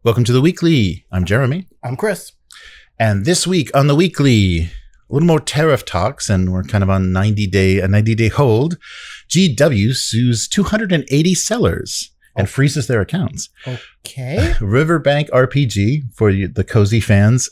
Welcome to the Weekly. I'm Jeremy. I'm Chris. And this week on the Weekly, a little more tariff talks, and we're kind of on a 90-day hold. GW sues 280 sellers and freezes their accounts. Okay. Riverbank RPG, for the cozy fans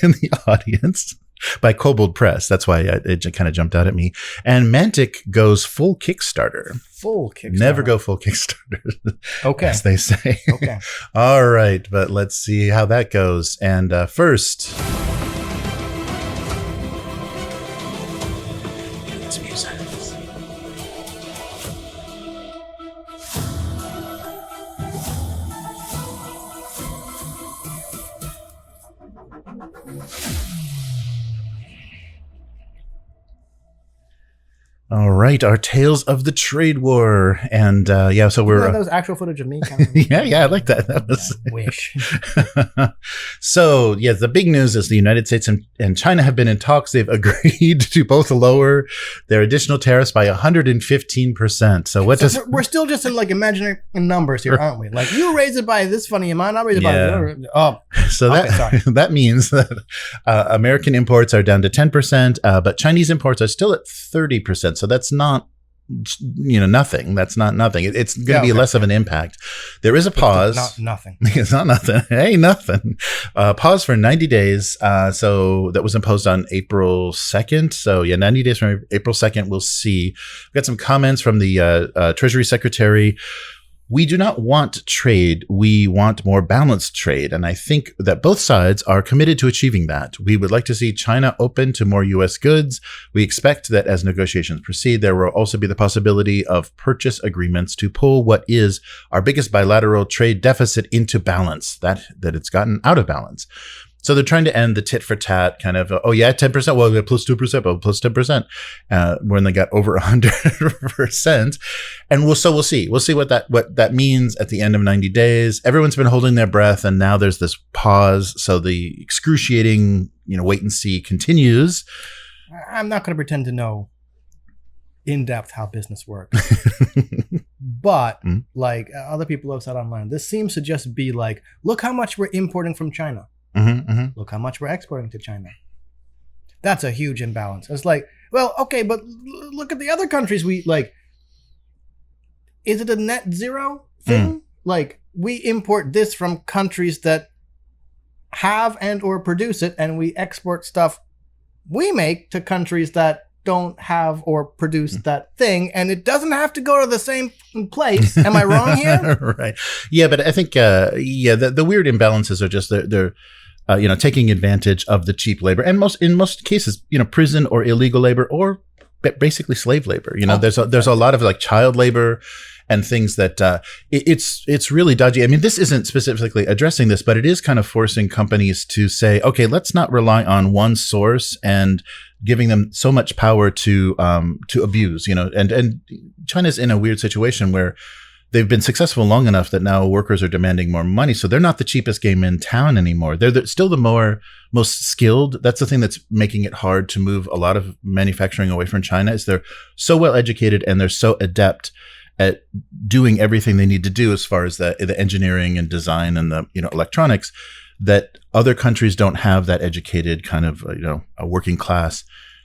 in the audience, by Kobold Press. That's why it kind of jumped out at me. And Mantic goes full Kickstarter. Full Kickstarter. Never go full Kickstarter. Okay. As they say. Okay. All right, but let's see how that goes. And first, it's music. All right, our Tales of the Trade War. And so we're... that was actual footage of me. Kind of yeah, I like that. That was... I wish. So, the big news is the United States and China have been in talks. They've agreed to both lower their additional tariffs by 115%. So what does... We're still just in imaginary numbers here, aren't we? Like, you raise it by this funny amount, I raise it by this. Oh. So that means that American imports are down to 10%, but Chinese imports are still at 30%. So that's not, nothing. That's not nothing. It's going to be less of an impact. There is a pause. Not nothing. It's not nothing. Hey, nothing. Pause for 90 days. So that was imposed on April 2nd. So 90 days from April 2nd, we'll see. We've got some comments from the Treasury Secretary. We do not want trade. We want more balanced trade. And I think that both sides are committed to achieving that. We would like to see China open to more U.S. goods. We expect that as negotiations proceed, there will also be the possibility of purchase agreements to pull what is our biggest bilateral trade deficit into balance, that it's gotten out of balance. So they're trying to end the tit for tat kind of, 10%, well, plus 2%, but plus 10%, when they got over 100%. And we'll see. We'll see what that means at the end of 90 days. Everyone's been holding their breath, and now there's this pause. So the excruciating, wait and see continues. I'm not going to pretend to know in depth how business works. But like other people have said online, this seems to just be like, look how much we're importing from China. Look how much we're exporting to China. That's a huge imbalance. It's like, well, okay, but look at the other countries we like. Is it a net zero thing? Like, we import this from countries that have and or produce it, and we export stuff we make to countries that don't have or produce that thing, and it doesn't have to go to the same place. Am I wrong here? Right. Yeah, but I think the weird imbalances are just they're taking advantage of the cheap labor, and in most cases, prison or illegal labor or basically slave labor. There's a lot of like child labor and things that it's really dodgy. I mean, this isn't specifically addressing this, but it is kind of forcing companies to say, okay, let's not rely on one source and giving them so much power to abuse. And China's in a weird situation where they've been successful long enough that now workers are demanding more money. So they're not the cheapest game in town anymore. They're still the most skilled. That's the thing that's making it hard to move a lot of manufacturing away from China, is they're so well educated and they're so adept at doing everything they need to do as far as the engineering and design and the electronics, that other countries don't have that educated kind of a working class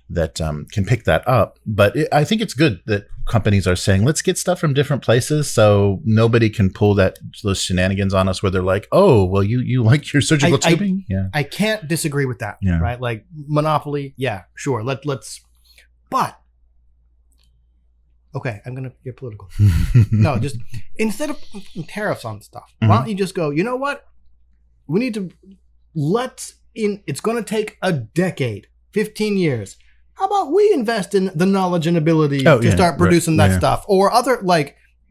that can pick that up. But I think it's good that companies are saying, let's get stuff from different places so nobody can pull those shenanigans on us where they're like, oh, well, you like your surgical tubing? I can't disagree with that, right? Like, monopoly, yeah, sure. Let's, but, okay, I'm going to get political. No, just, instead of tariffs on stuff, why don't you just go, you know what? We need to, it's going to take a decade, 15 years. How about we invest in the knowledge and ability to start producing that stuff? Or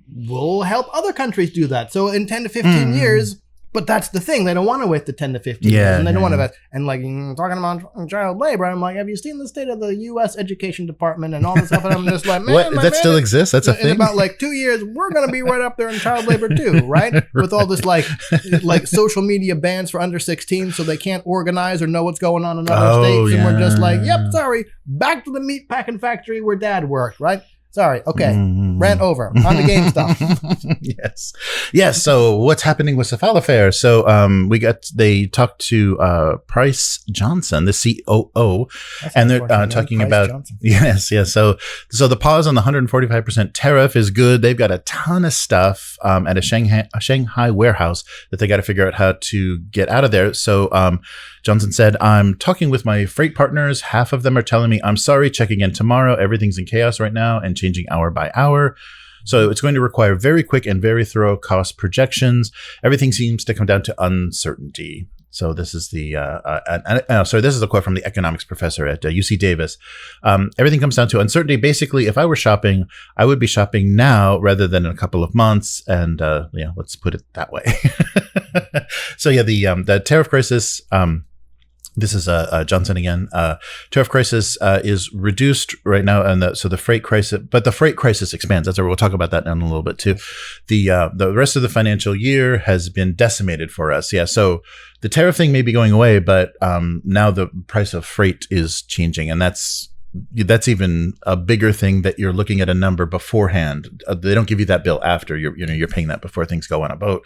we'll help other countries do that. So in 10 to 15 years, But that's the thing. They don't want to wait the 10 to 15 years. And they don't want to invest. And like, talking about child labor, I'm like, have you seen the state of the U.S. Education Department and all this stuff? And I'm just like, man, what? That still exists? That's a thing? In about like 2 years, we're going to be right up there in child labor too, right? With all this like social media bans for under 16 so they can't organize or know what's going on in other states. And we're just like, yep, sorry. Back to the meat packing factory where dad worked, right? Sorry. Okay. Rant over. On the game stuff. Yes. So what's happening with Cephalofair? So they talked to Price Johnson, the COO, and they're talking about Johnson. Yes. So the pause on the 145% tariff is good. They've got a ton of stuff at a Shanghai warehouse that they got to figure out how to get out of there. So Johnson said, "I'm talking with my freight partners. Half of them are telling me I'm sorry, check again tomorrow. Everything's in chaos right now and changing hour by hour. So it's going to require very quick and very thorough cost projections. Everything seems to come down to uncertainty." So this is this is a quote from the economics professor at UC Davis. Everything comes down to uncertainty. Basically, if I were shopping, I would be shopping now rather than in a couple of months. And let's put it that way. So the tariff crisis. This is Johnson again. Tariff crisis is reduced right now, and the freight crisis. But the freight crisis expands. That's where we'll talk about that in a little bit too. The rest of the financial year has been decimated for us. Yeah. So the tariff thing may be going away, but now the price of freight is changing, and that's even a bigger thing that you're looking at a number beforehand. They don't give you that bill after. You're paying that before things go on a boat.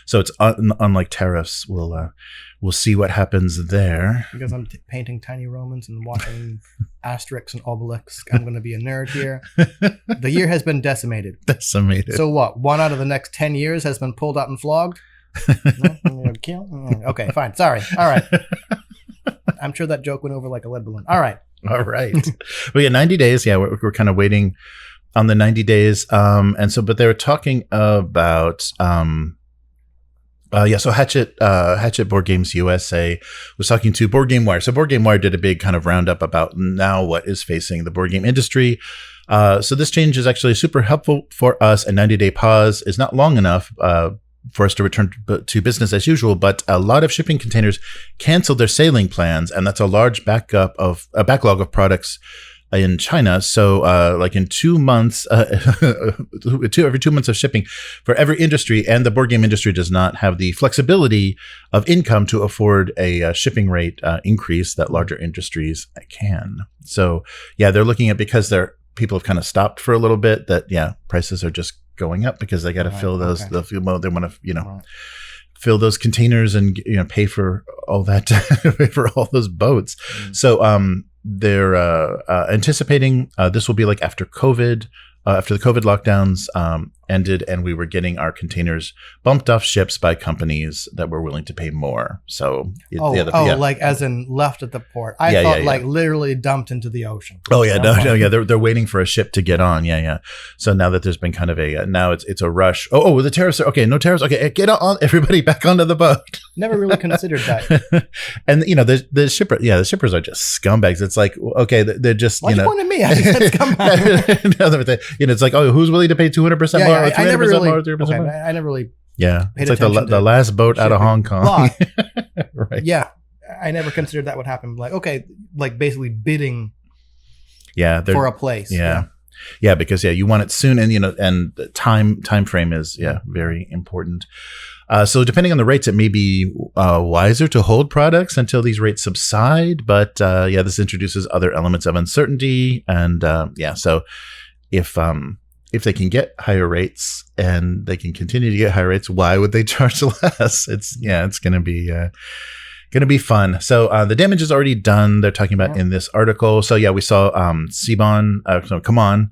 So it's unlike tariffs. We'll see what happens there. Because I'm painting tiny Romans and watching Asterix and Obelix, I'm going to be a nerd here. The year has been decimated. So what? 1 out of the next 10 years has been pulled out and flogged? Okay, fine. Sorry. All right. I'm sure that joke went over like a lead balloon. All right. We got 90 days. Yeah, we're kind of waiting on the 90 days. But they were talking about... so Hatchet Board Games USA was talking to Board Game Wire. So Board Game Wire did a big kind of roundup about now what is facing the board game industry. So this change is actually super helpful for us. A 90-day pause is not long enough for us to return to business as usual, but a lot of shipping containers canceled their sailing plans, and that's a large backlog of products in China. So like in 2 months, every 2 months of shipping for every industry, and the board game industry does not have the flexibility of income to afford a shipping rate increase that larger industries can. So they're looking at, because people have kind of stopped for a little bit, that prices are just going up because they got to fill those. They want to fill those containers and pay for all that, pay for all those boats. So they're anticipating this will be like after COVID, after the COVID lockdowns ended, and we were getting our containers bumped off ships by companies that were willing to pay more. So like as in left at the port. I thought like literally dumped into the ocean. They're waiting for a ship to get on. So now that there's been kind of now it's a rush. The tariffs are okay. No tariffs. Okay, get on, everybody back onto the boat. Never really considered that. And the shippers are just scumbags. It's like, okay, they're just Why'd you point at me? I just said scumbag. It's like, who's willing to pay 200% more? I never really. Yeah, it's like the last boat out of Hong Kong. Right. Yeah, I never considered that would happen. Like, okay, like basically bidding. For a place. Yeah, because you want it soon, and the time frame is very important. So depending on the rates, it may be wiser to hold products until these rates subside. But this introduces other elements of uncertainty, and so if they can get higher rates and they can continue to get higher rates, why would they charge less? It's going to be fun. So the damage is already done. They're talking about in this article. So we saw Come On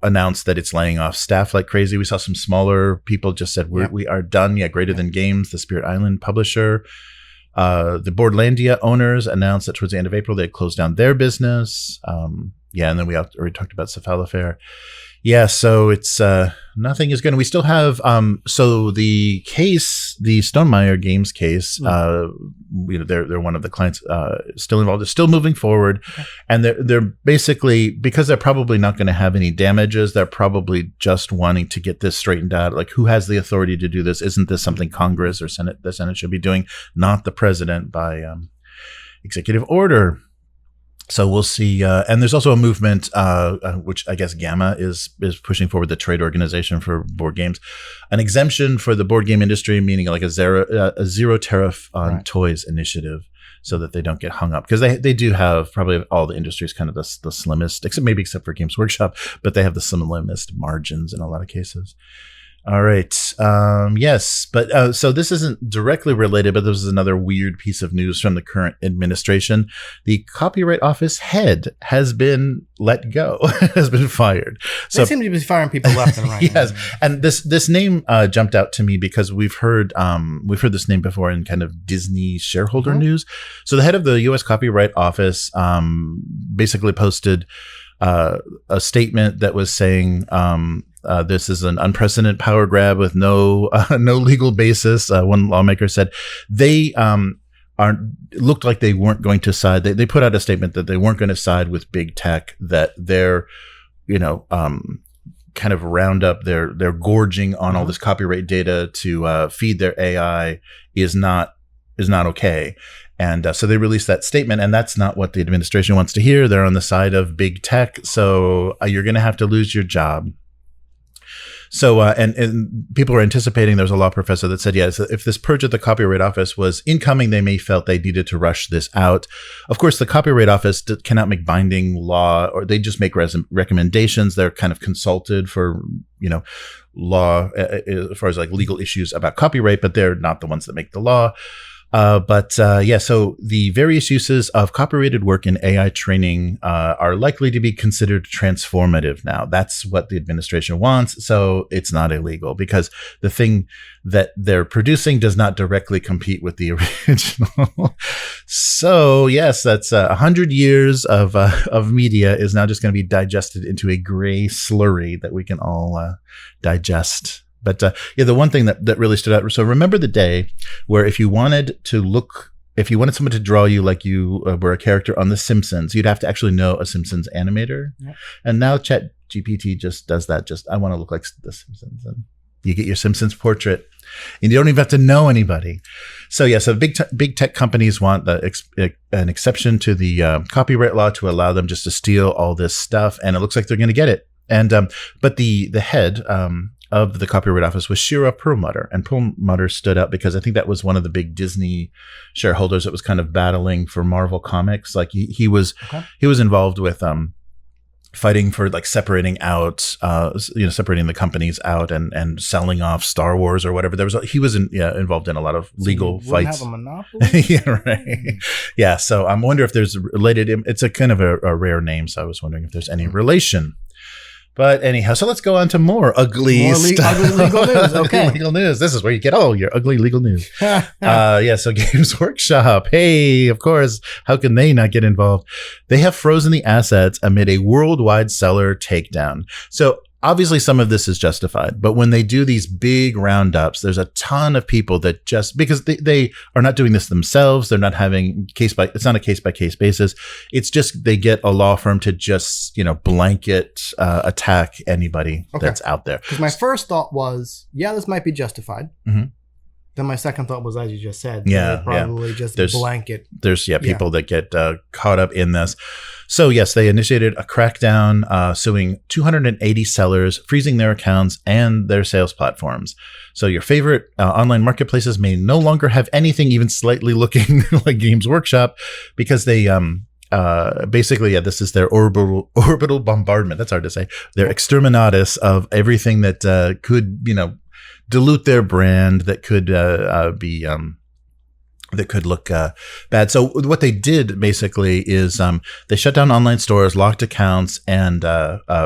announced that it's laying off staff like crazy. We saw some smaller people just said we are done. Greater Than Games, the Spirit Island publisher. The Boardlandia owners announced that towards the end of April they had closed down their business. And then we already talked about Cephalofair. So it's nothing is good. We still have so the Stonemaier Games case. They're one of the clients still involved. They're still moving forward, and they're basically, because they're probably not going to have any damages. They're probably just wanting to get this straightened out. Like, who has the authority to do this? Isn't this something Congress or the Senate should be doing, not the president by executive order? So we'll see. And there's also a movement, which I guess Gamma is pushing forward, the trade organization for board games, an exemption for the board game industry, meaning like a zero tariff on toys initiative. so that they don't get hung up, because they do have probably all the industries kind of the slimmest, except for Games Workshop, but they have the slimmest margins in a lot of cases. All right. Yes. But so this isn't directly related, but this is another weird piece of news from the current administration. The Copyright Office head has been let go, has been fired. So they seem to be firing people left and right. Yes. And this name jumped out to me because we've heard this name before in kind of Disney shareholder news. So the head of the U.S. Copyright Office basically posted a statement that was saying this is an unprecedented power grab with no legal basis. One lawmaker said they looked like they weren't going to side. They put out a statement that they weren't going to side with big tech, that they're, kind of round up, they're gorging on all this copyright data to feed their AI is not okay. And so they released that statement, and that's not what the administration wants to hear. They're on the side of big tech. So you're going to have to lose your job. So, and people are anticipating, there's a law professor that said, yes, if this purge at the Copyright Office was incoming, they may felt they needed to rush this out. Of course, the Copyright Office cannot make binding law, or they just make recommendations. They're kind of consulted for, law as far as like legal issues about copyright, but they're not the ones that make the law. So the various uses of copyrighted work in AI training are likely to be considered transformative now. That's what the administration wants. So it's not illegal, because the thing that they're producing does not directly compete with the original. So yes, that's 100 years of media is now just going to be digested into a gray slurry that we can all digest. But the one thing that really stood out. So remember the day where if you wanted someone to draw you like you were a character on The Simpsons, you'd have to actually know a Simpsons animator. Yep. And now ChatGPT just does that. I want to look like The Simpsons, and you get your Simpsons portrait, and you don't even have to know anybody. So big tech companies want an exception to the copyright law to allow them just to steal all this stuff, and it looks like they're going to get it. And but the head of the Copyright Office was Shira Perlmutter, and Perlmutter stood up because I think that was one of the big Disney shareholders that was kind of battling for Marvel Comics. Like he was involved with fighting for like separating the companies out and selling off Star Wars or whatever. He was involved in a lot of legal fights. Have a monopoly? Yeah, right. Yeah, so I wonder if there's related. It's a kind of a rare name, so I was wondering if there's any relation. But anyhow, so let's go on to more ugly stuff. Ugly legal news. Okay. Legal news. This is where you get all your ugly legal news. So Games Workshop. Hey, of course, how can they not get involved? They have frozen the assets amid a worldwide seller takedown. So obviously some of this is justified, but when they do these big roundups, there's a ton of people that just, because they are not doing this themselves, they're not having it's not a case by case basis. It's just, they get a law firm to just, blanket attack anybody that's out there. Because my first thought was, this might be justified. Mm-hmm. Then my second thought was, as you just said, probably just blanket. There's people that get caught up in this. So yes, they initiated a crackdown, suing 280 sellers, freezing their accounts and their sales platforms. So your favorite online marketplaces may no longer have anything even slightly looking like Games Workshop, because they this is their orbital bombardment. That's hard to say. Their exterminatus of everything that could dilute their brand, that could look bad. So what they did basically is they shut down online stores, locked accounts, and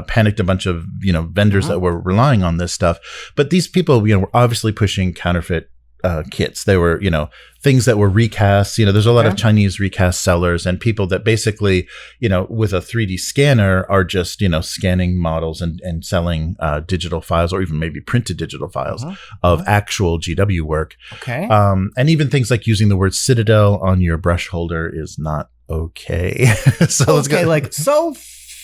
panicked a bunch of vendors that were relying on this stuff. But these people were obviously pushing counterfeit kits. They were things that were recast. There's a lot of Chinese recast sellers and people that basically with a 3D scanner are just scanning models and selling digital files, or even maybe printed digital files of actual GW work. Okay. And even things like using the word Citadel on your brush holder is not okay. So let's go. Like so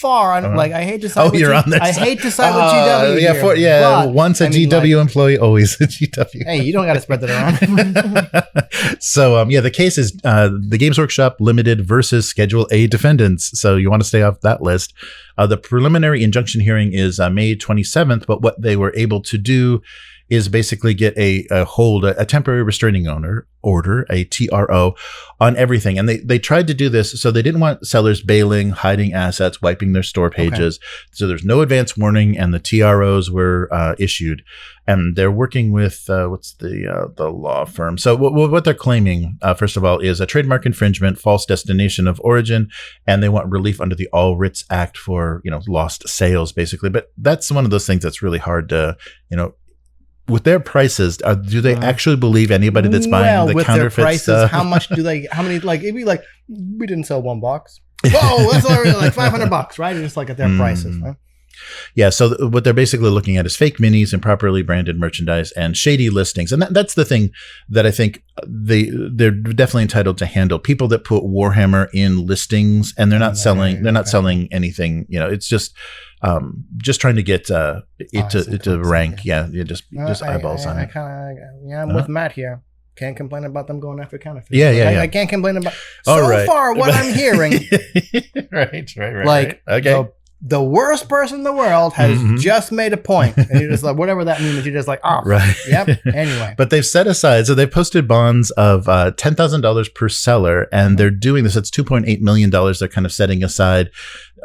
far, I hate to side with you're on there. I hate to side with GW. But, once a GW employee, always a GW. Hey, you don't got to spread that around. So the case is the Games Workshop Limited versus Schedule A defendants. So you want to stay off that list. The preliminary injunction hearing is May 27th, but what they were able to do is basically get a temporary restraining order, a TRO, on everything. And they tried to do this. So they didn't want sellers bailing, hiding assets, wiping their store pages. Okay. So there's no advance warning, and the TROs were issued. And they're working with what's the law firm. So what they're claiming, first of all, is a trademark infringement, false destination of origin, and they want relief under the All Writs Act for lost sales, basically. But that's one of those things that's really hard to with their prices. Do they actually believe anybody that's buying the counterfeit their prices, stuff? How much do they? How many? Like it'd be like we didn't sell one box. Whoa, that's already like $500, right? And it's like at their prices, right? Yeah, so what they're basically looking at is fake minis, improperly branded merchandise, and shady listings. And that's the thing that I think they're definitely entitled to handle. People that put Warhammer in listings and they're not selling anything. It's just trying to get it to rank. Yeah, just eyeballs on it. I'm with Matt here. Can't complain about them going after counterfeits. Yeah. I can't complain about far what I'm hearing. Right. Like, okay. The worst person in the world has just made a point, and you're just like, whatever that means, you're just like, oh, right. Yep. Anyway, but they've set aside, so they've posted bonds of $10,000 per seller, and they're doing this. It's $2.8 million. They're kind of setting aside,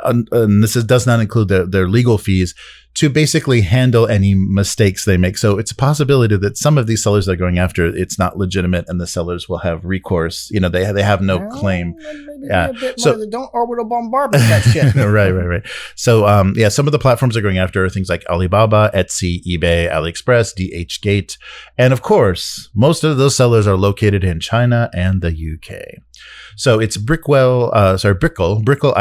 and this does not include their legal fees, to basically handle any mistakes they make. So it's a possibility that some of these sellers they're going after, it's not legitimate, and the sellers will have recourse. They have no claim. Yeah. So don't orbital bombard that shit. Right. So some of the platforms they're going after are things like Alibaba, Etsy, eBay, AliExpress, DHgate, and of course, most of those sellers are located in China and the UK. So it's Brickle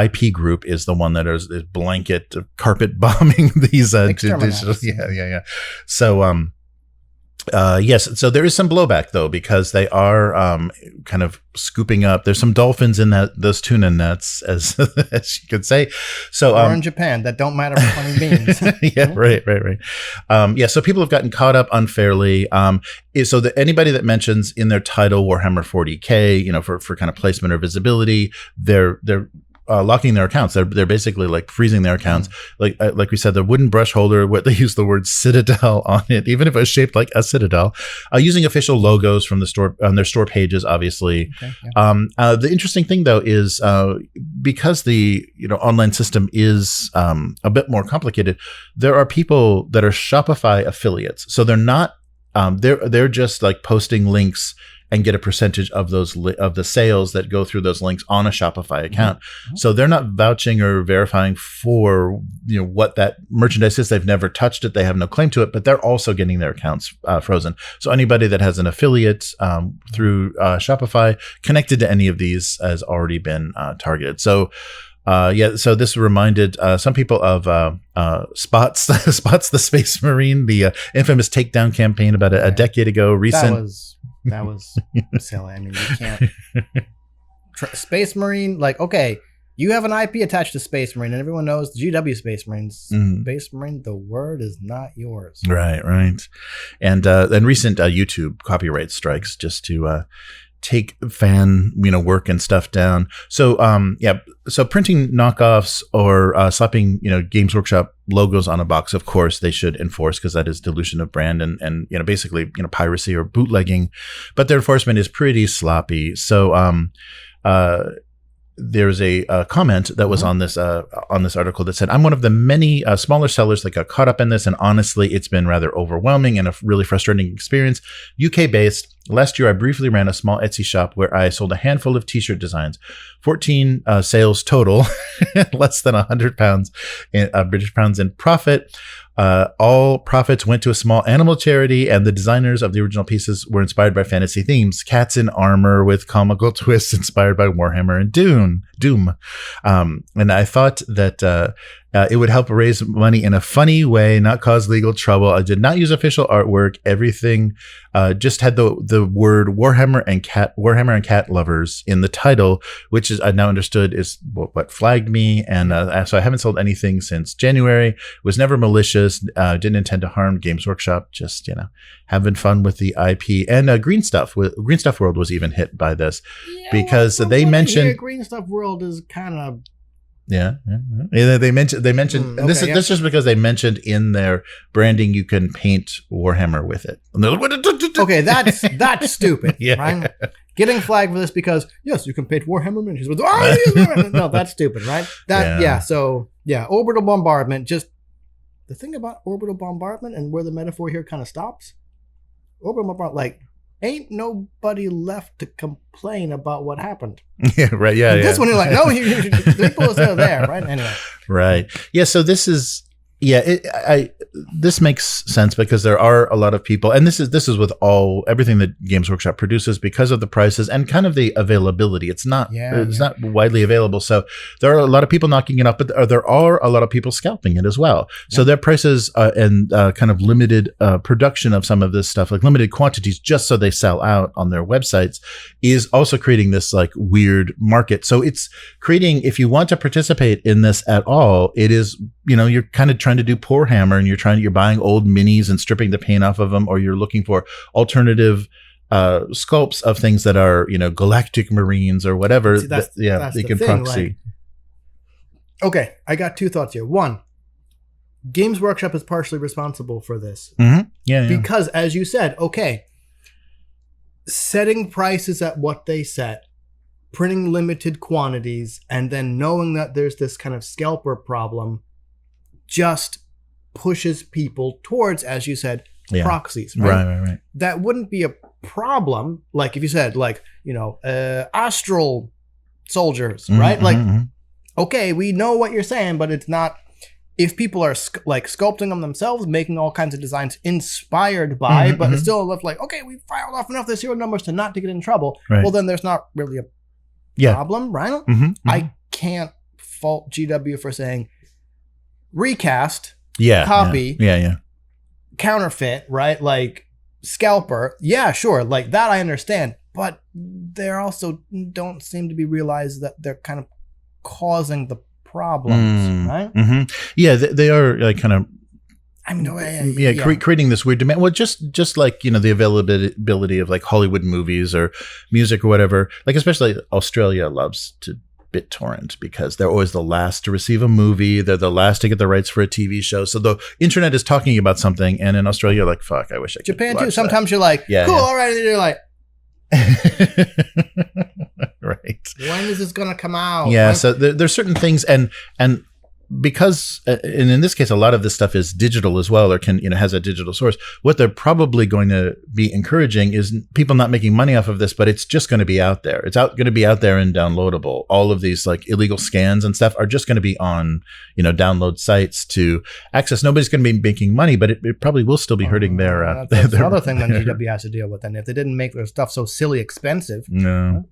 IP Group is the one that is blanket carpet bombing these digital. Yeah. So yes, so there is some blowback though, because they are kind of scooping up. There's some dolphins in those tuna nets, as you could say. So or in Japan that don't matter for funny beans. Yeah, right. So people have gotten caught up unfairly. So that anybody that mentions in their title Warhammer 40K, for kind of placement or visibility, they're locking their accounts. They're basically like freezing their accounts. Like we said, the wooden brush holder, what they use the word Citadel on it, even if it was shaped like a citadel, using official logos from the store on their store pages, obviously. Okay, yeah. The interesting thing though is because the online system is a bit more complicated, there are people that are Shopify affiliates. So they're not they're just like posting links and get a percentage of of the sales that go through those links on a Shopify account. Mm-hmm. So they're not vouching or verifying for what that merchandise is. They've never touched it. They have no claim to it, but they're also getting their accounts frozen. So anybody that has an affiliate through Shopify connected to any of these has already been targeted. So so this reminded some people of Spots the Space Marine, the infamous takedown campaign about a decade ago. That was silly. I mean, you can't. Space Marine, like, okay, you have an IP attached to Space Marine, and everyone knows GW Space Marines. Space Marine, the word is not yours. Right. And recent YouTube copyright strikes just to take fan work and stuff down. So so printing knockoffs or slapping Games Workshop logos on a box, of course they should enforce, because that is dilution of brand and basically piracy or bootlegging, but their enforcement is pretty sloppy. So there's a comment that was on this article that said, I'm one of the many smaller sellers that got caught up in this, and honestly, it's been rather overwhelming and a really frustrating experience. UK based. Last year, I briefly ran a small Etsy shop where I sold a handful of t-shirt designs, 14 sales total, less than £100 in British pounds in profit. All profits went to a small animal charity, and the designers of the original pieces were inspired by fantasy themes, cats in armor with comical twists inspired by Warhammer and Doom. And I thought that it would help raise money in a funny way, not cause legal trouble. I did not use official artwork. Everything just had the word Warhammer and cat lovers in the title, which is I now understood is what flagged me. And so I haven't sold anything since January. Was never malicious. Didn't intend to harm Games Workshop. Just having fun with the IP. And Green Stuff World was even hit by this because they mentioned Green Stuff World is kind of Yeah. They mentioned this okay, is just because they mentioned in their branding you can paint Warhammer with it. And they're like, Okay, that's stupid. Yeah. Right? Getting flagged for this because yes, you can paint Warhammer miniatures with. No, that's stupid, right? So orbital bombardment. Just the thing about orbital bombardment and where the metaphor here kind of stops. Orbital bombardment, like, ain't nobody left to complain about what happened. Yeah, right. Yeah, This one, you're like, no, the people are still there, right? Anyway. Right. Yeah. So this is, this makes sense because there are a lot of people, and this is with everything that Games Workshop produces because of the prices and kind of the availability. It's not not widely available, so there are a lot of people knocking it up, but there are a lot of people scalping it as well. Yeah. So their prices and kind of limited production of some of this stuff, like limited quantities, just so they sell out on their websites, is also creating this like weird market. So it's creating, if you want to participate in this at all, it is, you're kind of trying to do poor hammer, and you're buying old minis and stripping the paint off of them, or you're looking for alternative sculpts of things that are, galactic marines or whatever. See, that's you can thing, proxy. like, okay, I got two thoughts here. One, Games Workshop is partially responsible for this. Mm-hmm. Yeah. Because as you said, okay, setting prices at what they set, printing limited quantities, and then knowing that there's this kind of scalper problem just pushes people towards, as you said, proxies. Right. That wouldn't be a problem, like if you said, like, astral soldiers, right? Like, okay, we know what you're saying, but it's not. If people are like sculpting them themselves, making all kinds of designs inspired by, but it's still left like, okay, we filed off enough of the serial numbers to not to get in trouble. Right. Well, then there's not really a problem, right? I can't fault GW for saying recast, copy, counterfeit, right? Like scalper, sure, like that I understand, but they also don't seem to be realized that they're kind of causing the problems, right? Yeah, they are like kind of. I mean, creating this weird demand. Well, just like, the availability of like Hollywood movies or music or whatever. Like, especially Australia loves to BitTorrent because they're always the last to receive a movie. They're the last to get the rights for a TV show. So the internet is talking about something, and in Australia, you're like, fuck, I wish I could. Japan too. watch Sometimes you're like, cool, all right. And you're like, right. When is this gonna come out? Yeah. When? So there's certain things, and because, and in this case, a lot of this stuff is digital as well, or has a digital source. What they're probably going to be encouraging is people not making money off of this, but it's just going to be out there. It's going to be out there and downloadable. All of these like illegal scans and stuff are just going to be on, download sites to access. Nobody's going to be making money, but it probably will still be hurting their. That's another thing that GW has to deal with. And if they didn't make their stuff so silly expensive, no.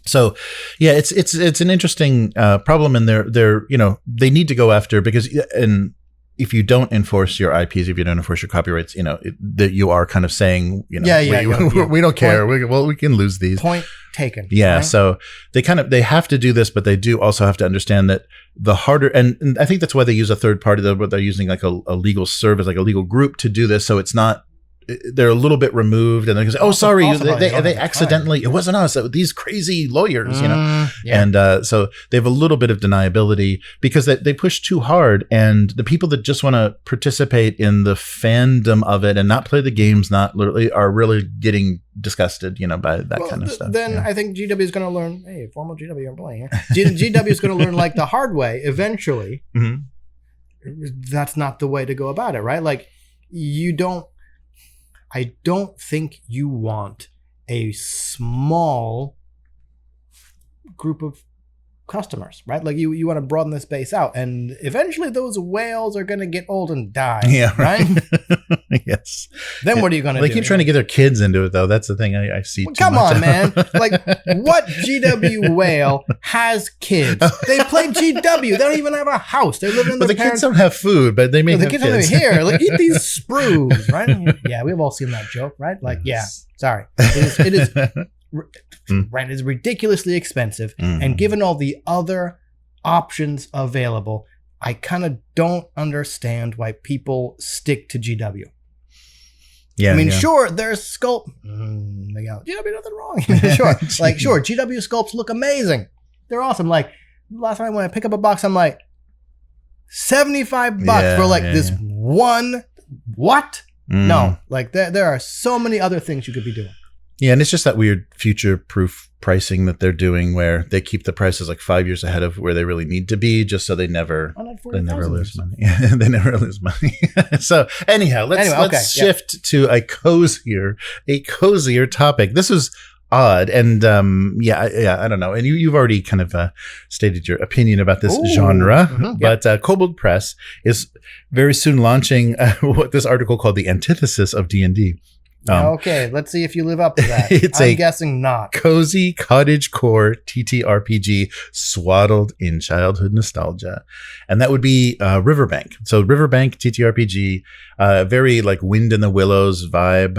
So, yeah, it's an interesting problem, and they're they need to go after, because and if you don't enforce your IPs, if you don't enforce your copyrights, that you are kind of saying, we don't care. We can lose these. Point taken. Yeah. Right? So they have to do this, but they do also have to understand that the harder, and I think that's why they use a third party. They're using like a legal service, like a legal group to do this. So it's not. They're a little bit removed, and they say, "Oh, sorry, they accidentally. It wasn't us. These crazy lawyers, And so they have a little bit of deniability because they push too hard, and the people that just want to participate in the fandom of it and not play the games, not literally, are really getting disgusted, by that kind of stuff. Then I think GW is going to learn. Hey, formal GW, I'm playing here. GW is going to learn like the hard way eventually. That's not the way to go about it, right? Like I don't think you want a small group of customers, right? Like you want to broaden this base out, and eventually those whales are going to get old and die. Yeah, right. Yes. Then what are you going to do? They keep trying to get their kids into it, though. That's the thing I see. Well, come on, man! Like, what GW whale has kids? They play GW. They don't even have a house. They live in their the kids don't have food, but they may have the kids. Here, like, eat these sprues, right? Yeah, we've all seen that joke, right? Like, sorry, it is. Right, it's ridiculously expensive, and given all the other options available, I kind of don't understand why people stick to GW. Yeah, I mean, sure, there's sculpt. GW, nothing wrong. Sure, GW sculpts look amazing. They're awesome. Like, last time when I pick up a box, I'm like, $75 for like this one. What? No, like there are so many other things you could be doing. Yeah, and it's just that weird future-proof pricing that they're doing, where they keep the prices like 5 years ahead of where they really need to be, just so they never lose money. Yeah, they never lose money. So anyhow, let's shift to a cozier topic. This was odd, and I don't know. And you've already kind of stated your opinion about this genre, but Kobold Press is very soon launching what this article called the antithesis of D&D. Okay, let's see if you live up to that. I'm guessing not. Cozy cottagecore TTRPG swaddled in childhood nostalgia. And that would be Riverbank. So Riverbank TTRPG, very like Wind in the Willows vibe.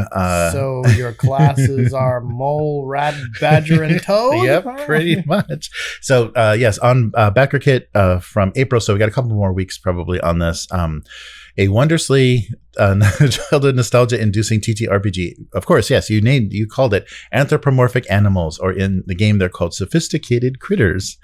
So your classes are mole, rat, badger, and toad? Yep, pretty much. So yes, on backer kit from April. So we got a couple more weeks probably on this. A wondrously childhood nostalgia-inducing TTRPG. Of course, yes, you called it anthropomorphic animals, or in the game they're called sophisticated critters.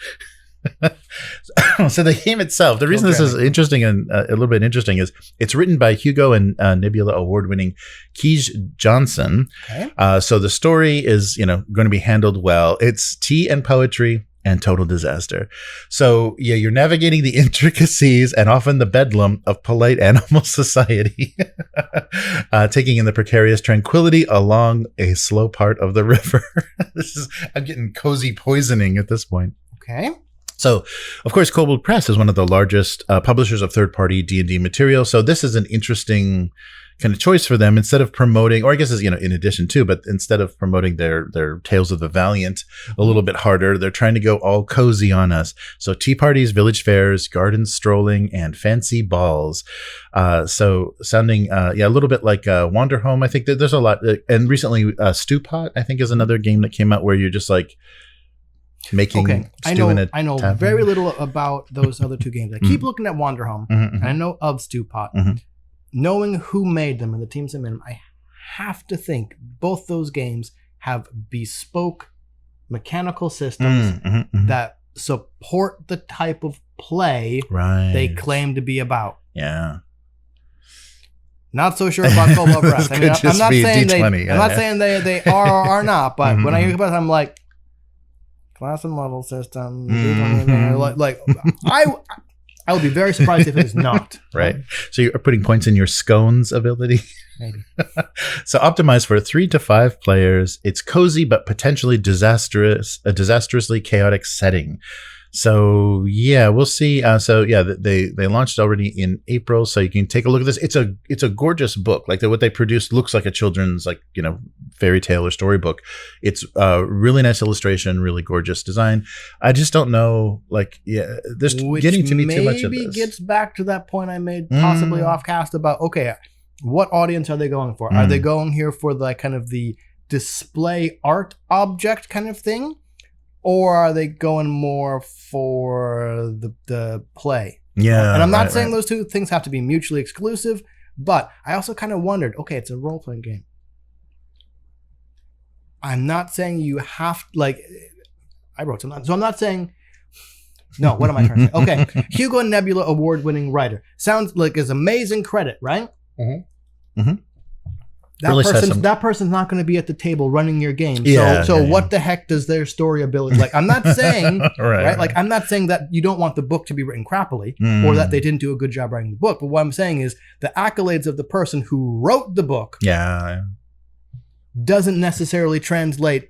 So the game itself, the reason this is interesting and a little bit interesting is it's written by Hugo and Nebula award-winning Kij Johnson. Okay. So the story is, going to be handled well. It's tea and poetry and total disaster. So yeah, you're navigating the intricacies and often the bedlam of polite animal society, taking in the precarious tranquility along a slow part of the river. I'm getting cozy poisoning at this point. Okay. So, of course, Kobold Press is one of the largest publishers of third-party D&D material. So this is an interesting kind of choice for them. Instead of promoting, or I guess is, in addition to, but instead of promoting their Tales of the Valiant a little bit harder, they're trying to go all cozy on us. So tea parties, village fairs, garden strolling, and fancy balls. So sounding, a little bit like Wander Home. I think that there's a lot. And recently, Stew Pot, I think, is another game that came out where you're just like making stew in a I know tavern. Very little about those other two games. I keep looking at Wander Home, and I know of Stew Pot. Knowing who made them and the teams that made them, I have to think both those games have bespoke mechanical systems that support the type of play they claim to be about. Yeah. Not so sure about Kobold Press. I'm not saying they are or are not, but when I hear about it, I'm like, class and model system. I would be very surprised if it's not. Right. So you're putting points in your scones ability? Maybe. So optimized for 3 to 5 players. It's cozy, but potentially a disastrously chaotic setting. So yeah, we'll see. They launched already in April, so you can take a look at this. It's a gorgeous book. Like what they produced looks like a children's fairy tale or storybook. It's really nice illustration, really gorgeous design. I just don't know, there's getting to be too much of this. Maybe gets back to that point I made possibly off cast about what audience are they going for? Are they going here for the display art object kind of thing? Or are they going more for the play? Yeah. And I'm not saying those two things have to be mutually exclusive, but I also kind of wondered, it's a role-playing game. I'm not saying you have, I wrote something. So I'm not saying, no, what am I trying to say? Okay, Hugo and Nebula award-winning writer. Sounds like his amazing credit, right? That person's not going to be at the table running your game. So what the heck does their story ability I'm not saying right. I'm not saying that you don't want the book to be written crappily or that they didn't do a good job writing the book. But what I'm saying is the accolades of the person who wrote the book doesn't necessarily translate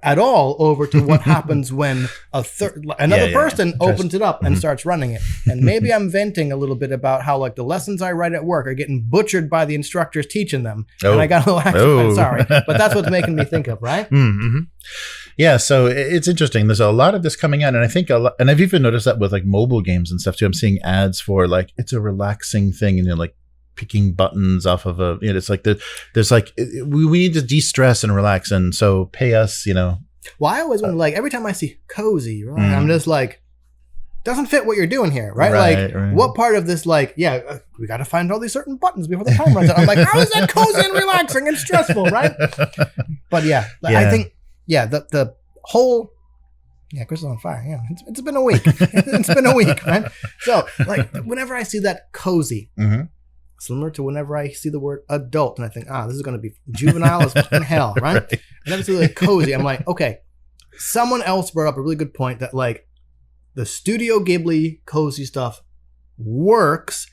at all over to what happens when another person opens it up and starts running it. And maybe I'm venting a little bit about how the lessons I write at work are getting butchered by the instructors teaching them. And I got a little I'm sorry, but that's what's making me think of, right? Yeah, so it's interesting. There's a lot of this coming out, and I think and I've even noticed that with mobile games and stuff too. I'm seeing ads for it's a relaxing thing, and you're picking buttons off of it's there's we need to de-stress and relax, and so pay us, Well, I always wonder, every time I see cozy, I'm just doesn't fit what you're doing here, right? What part of this, we got to find all these certain buttons before the time runs out. I'm like, how is that cozy and relaxing and stressful, right? But I think, the whole Yeah, Chris is on fire. Yeah, it's been a week. It's been a week, right? So, like, whenever I see that cozy, similar to whenever I see the word adult, and I think, this is going to be juvenile as fucking hell, right? Whenever I see like cozy, I'm like, okay. Someone else brought up a really good point that, like, the Studio Ghibli cozy stuff works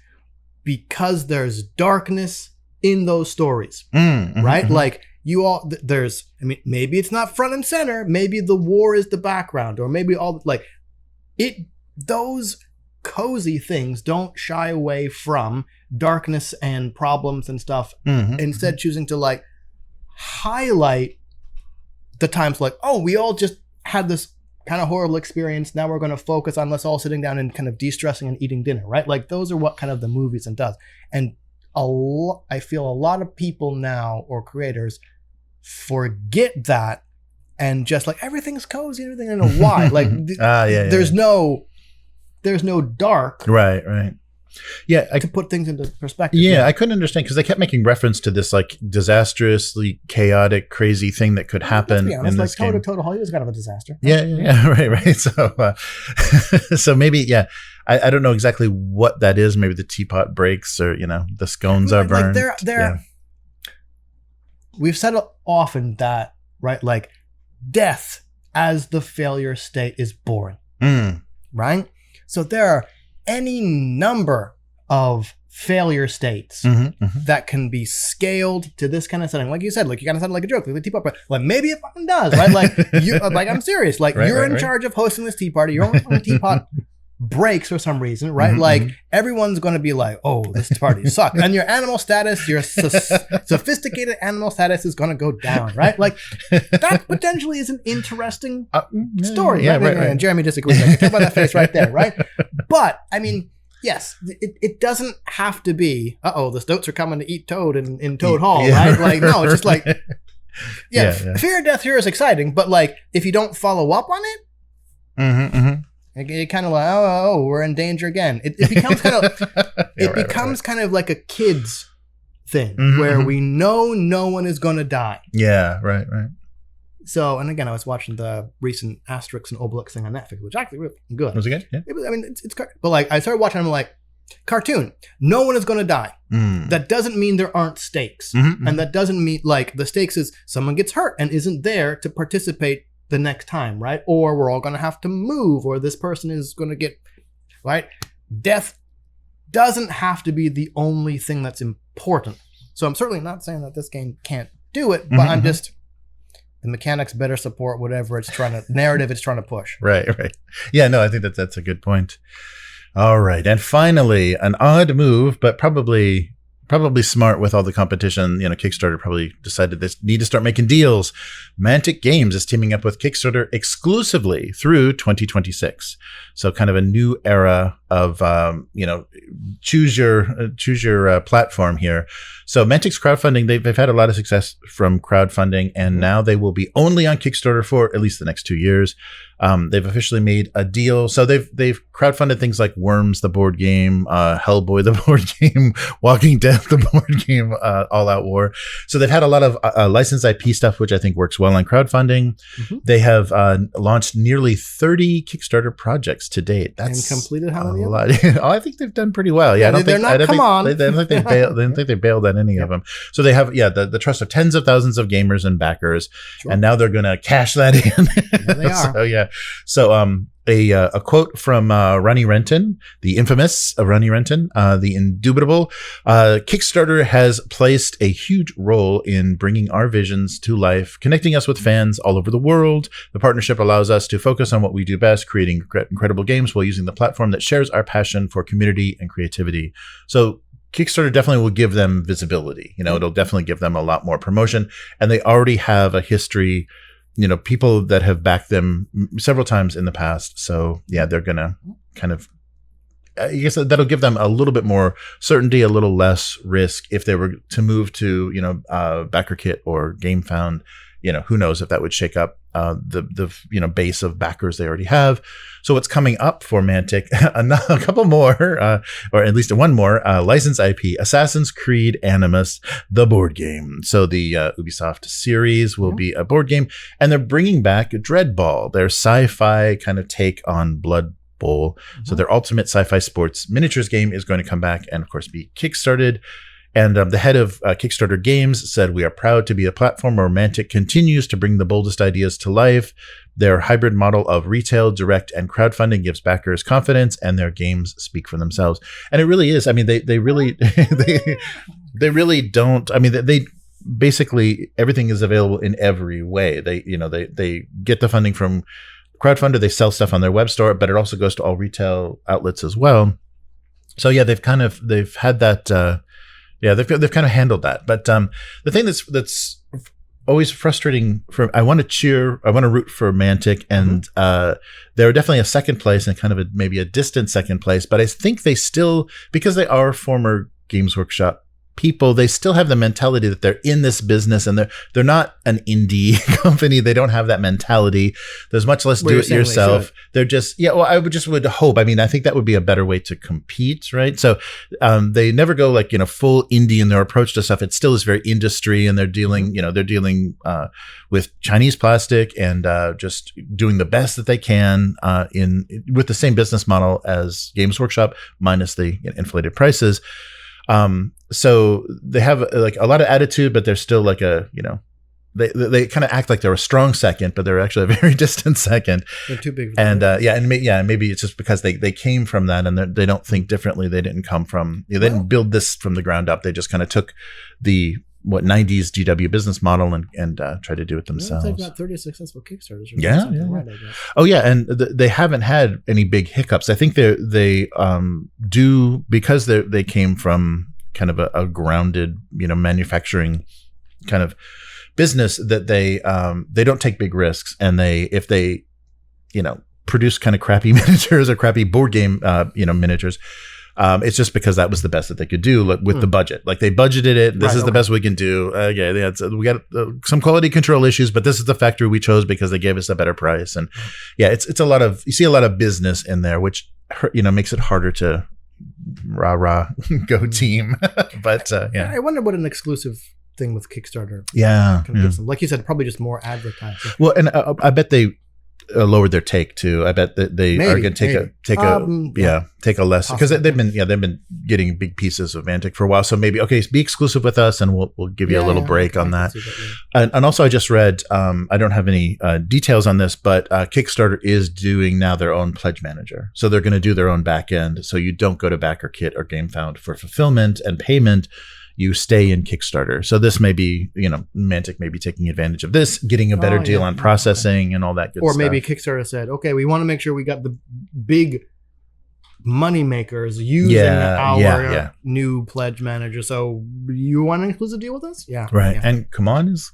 because there's darkness in those stories, right? Like, maybe it's not front and center. Maybe the war is the background, or maybe those cozy things don't shy away from darkness and problems and stuff. Instead, choosing to like highlight the times like, oh, we all just had this kind of horrible experience. Now we're going to focus on let's all sitting down and kind of de-stressing and eating dinner, right? Like, those are what kind of the movies and does. And I feel a lot of people now, or creators, forget that and just like everything's cozy, everything. I don't know why. Like, there's no dark, right. Yeah, to put things into perspective. Yeah, I couldn't understand because they kept making reference to this like disastrously chaotic, crazy thing that could happen. Let's be honest, in like this game. Total Hollywood is kind of a disaster. Yeah, right. So, so maybe, I don't know exactly what that is. Maybe the teapot breaks, or the scones are burned. Like we've said often that, right? Like, death as the failure state is boring, right? So there are any number of failure states that can be scaled to this kind of setting. Like you said, like, you kind of sound like a joke, like the tea party. Like, maybe it fucking does, right? Like, like, I'm serious. Like, you're in charge of hosting this tea party. Your own teapot breaks for some reason, right? Like, everyone's going to be like, oh, this party sucks. And your animal status, your sophisticated animal status is going to go down, right? Like, that potentially is an interesting story. Yeah, right? right. And Jeremy disagrees. I can tell by that face right there, right? But, I mean, yes, it doesn't have to be, the stoats are coming to eat Toad in Toad Hall, right? Like, no, it's just like, fear of death here is exciting, but like, if you don't follow up on it, it kind of like, we're in danger again. It becomes kind of kind of like a kid's thing where we know no one is going to die. Yeah, right. So, and again, I was watching the recent Asterix and Obelix thing on Netflix, which actually was good. Was it good? Yeah. It's but like, I started watching, I'm like, cartoon, no one is going to die. That doesn't mean there aren't stakes. And that doesn't mean, like, the stakes is someone gets hurt and isn't there to participate the next time, right? Or we're all going to have to move, or this person is going to get, right? Death doesn't have to be the only thing that's important. So I'm certainly not saying that this game can't do it, but I'm just, the mechanics better support whatever narrative it's trying to push. Right. Yeah, no, I think that's a good point. All right. And finally, an odd move, but probably smart with all the competition. Kickstarter probably decided they need to start making deals. Mantic Games is teaming up with Kickstarter exclusively through 2026. So kind of a new era of, choose your platform here. So Mantic's crowdfunding, they've had a lot of success from crowdfunding, and now they will be only on Kickstarter for at least the next 2 years. They've officially made a deal. So they've crowdfunded things like Worms, the board game, Hellboy, the board game, Walking Dead, the board game, All Out War. So they've had a lot of licensed IP stuff, which I think works well on crowdfunding. They have launched nearly 30 Kickstarter projects to date. That's and completed how many? A lot. I think they've done pretty well. Yeah, I don't think they bailed on any of them. So they have the trust of tens of thousands of gamers and backers, and now they're going to cash that in. Yeah, they are. So yeah. So a quote from Ronnie Renton, the infamous Ronnie Renton, the indubitable. Kickstarter has placed a huge role in bringing our visions to life, connecting us with fans all over the world. The partnership allows us to focus on what we do best, creating incredible games while using the platform that shares our passion for community and creativity. So Kickstarter definitely will give them visibility. It'll definitely give them a lot more promotion, and they already have a history. People that have backed them several times in the past. So yeah, they're going to kind of, I guess that'll give them a little bit more certainty, a little less risk if they were to move to, BackerKit or GameFound who knows if that would shake up the base of backers they already have. So what's coming up for Mantic? A couple more, or at least one more licensed IP: Assassin's Creed Animus, the board game. So the Ubisoft series will be a board game, and they're bringing back Dreadball, their sci-fi kind of take on Blood Bowl. So their ultimate sci-fi sports miniatures game is going to come back and, of course, be kickstarted. And the head of Kickstarter Games said, "We are proud to be a platform where Mantic continues to bring the boldest ideas to life. Their hybrid model of retail, direct, and crowdfunding gives backers confidence, and their games speak for themselves." And it really is. I mean, they really they really don't. I mean, they basically everything is available in every way. They get the funding from crowdfunder. They sell stuff on their web store, but it also goes to all retail outlets as well. So yeah, they've had that. Yeah, they've kind of handled that. But the thing that's always frustrating I want to root for Mantic, and they're definitely a second place and kind of maybe a distant second place. But I think they still, because they are former Games Workshop people, they still have the mentality that they're in this business, and they're not an indie company. They don't have that mentality. There's much less do it yourself. They're just, I would hope. I mean, I think that would be a better way to compete, right? So they never go like, full indie in their approach to stuff. It still is very industry, and they're dealing with Chinese plastic and just doing the best that they can with the same business model as Games Workshop, minus the inflated prices. So they have like a lot of attitude, but they're still like they kind of act like they're a strong second, but they're actually a very distant second. They're too big. And maybe it's just because they came from that, and they don't think differently. They didn't come from, they didn't build this from the ground up. They just kind of took the 90s GW business model and tried to do it themselves. They've got 30 successful Kickstarters. Right, I guess. Oh yeah, and they haven't had any big hiccups. I think they do, because they came from kind of a grounded, manufacturing kind of business, that they don't take big risks, and if they produce kind of crappy miniatures or crappy board game miniatures, it's just because that was the best that they could do with the budget. Like, they budgeted it. This is the best we can do. We got some quality control issues, but this is the factory we chose because they gave us a better price. And it's a lot of, you see a lot of business in there, which makes it harder to rah go team. But I wonder what an exclusive thing with Kickstarter like you said, probably just more advertising. Well, and I bet they lowered their take too. I bet that they are going to take a less, because they've been getting big pieces of Mantic for a while. So maybe be exclusive with us, and we'll give you a little break on that. And also, I just read, I don't have any details on this, but Kickstarter is doing now their own pledge manager. So they're going to do their own back end. So you don't go to BackerKit or GameFound for fulfillment and payment. You stay in Kickstarter. So this may be, Mantic may be taking advantage of this, getting a better deal on processing and all that good stuff. Or maybe Kickstarter said, okay, we want to make sure we got the big money makers using our new pledge manager. So you want an exclusive deal with us? Yeah. Right. Yeah. And come on is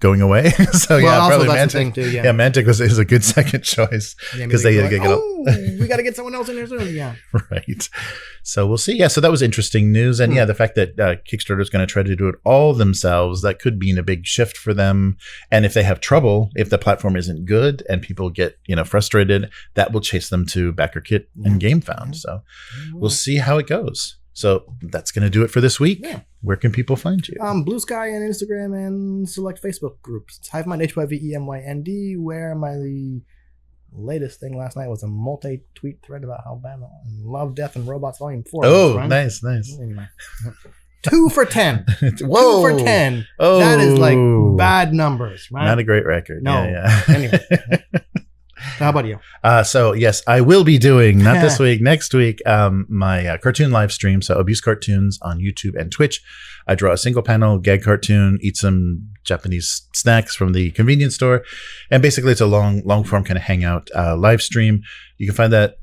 going away. So probably Mantic. Too, Mantic is a good second choice, because they we got to get someone else in here soon. Yeah. Right. So we'll see. Yeah. So that was interesting news. And the fact that Kickstarter is going to try to do it all themselves, that could mean a big shift for them. And if they have trouble, if the platform isn't good and people get, frustrated, that will chase them to BackerKit and GameFound. So we'll see how it goes. So that's going to do it for this week. Yeah. Where can people find you? Blue Sky and Instagram and select Facebook groups. Hivemind, HYVEMYND, where my latest thing last night was a multi-tweet thread about how bad Love, Death, and Robots Volume 4 was, right? Nice. Anyway. 2 for 10. Whoa. 2 for 10. Oh. That is like bad numbers, right? Not a great record. No. Yeah. Anyway. How about you? So yes, I will be doing, not this week, next week, my cartoon live stream. So Abuse Cartoons on YouTube and Twitch. I draw a single panel gag cartoon, eat some Japanese snacks from the convenience store, and basically it's a long form kind of hangout live stream. You can find that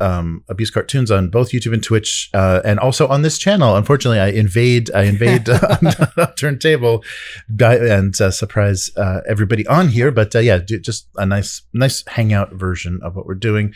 Abuse Cartoons on both YouTube and Twitch, and also on this channel. Unfortunately, I invade Upturned Table and surprise everybody on here. But just a nice hangout version of what we're doing.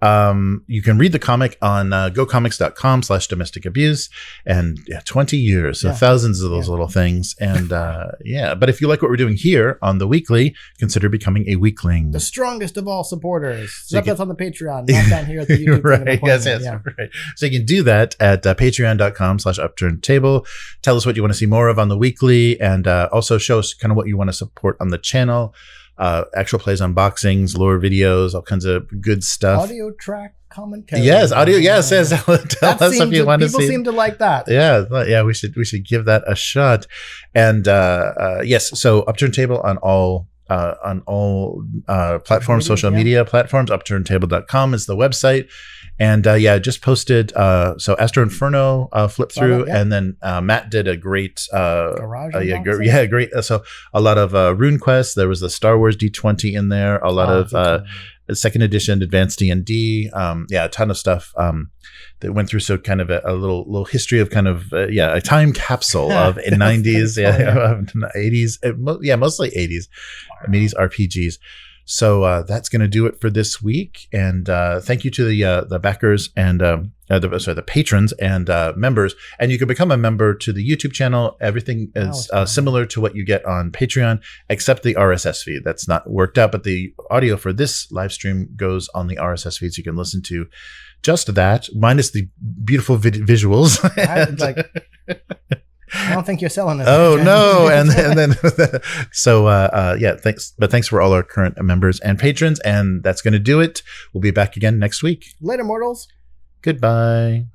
You can read the comic on gocomics.com/domestic abuse, and 20 years, so thousands of those little things. And but if you like what we're doing here on the weekly, consider becoming a weekling. The strongest of all supporters. So that's on the Patreon, not down here at the YouTube. Right. Yes, right. So you can do that at patreon.com/upturntable. Tell us what you want to see more of on the weekly, and also show us kind of what you want to support on the channel. Actual plays, unboxings, lore videos, all kinds of good stuff. Audio track commentary. Yes, audio. Yes. Tell us if you want to see. People seem to like that. Yeah. We should give that a shot. And yes, so Upturned Table on all platforms, social media platforms. Upturntable.com is the website. And just posted. So Astro Inferno flipped through, and then Matt did a great garage. Great. So a lot of RuneQuest. There was the Star Wars D20 in there. A lot of second edition Advanced D&D. A ton of stuff that went through. So kind of a little history of kind of a time capsule of 90s, 80s, mostly 80s, 80s RPGs. So that's going to do it for this week. And thank you to the backers and the patrons and members. And you can become a member to the YouTube channel. Everything is similar to what you get on Patreon, except the RSS feed. That's not worked out, but the audio for this live stream goes on the RSS feed, so you can listen to just that, minus the beautiful visuals. I don't think you're selling it. Oh no! and then so thanks. But thanks for all our current members and patrons, and that's going to do it. We'll be back again next week. Later, mortals. Goodbye.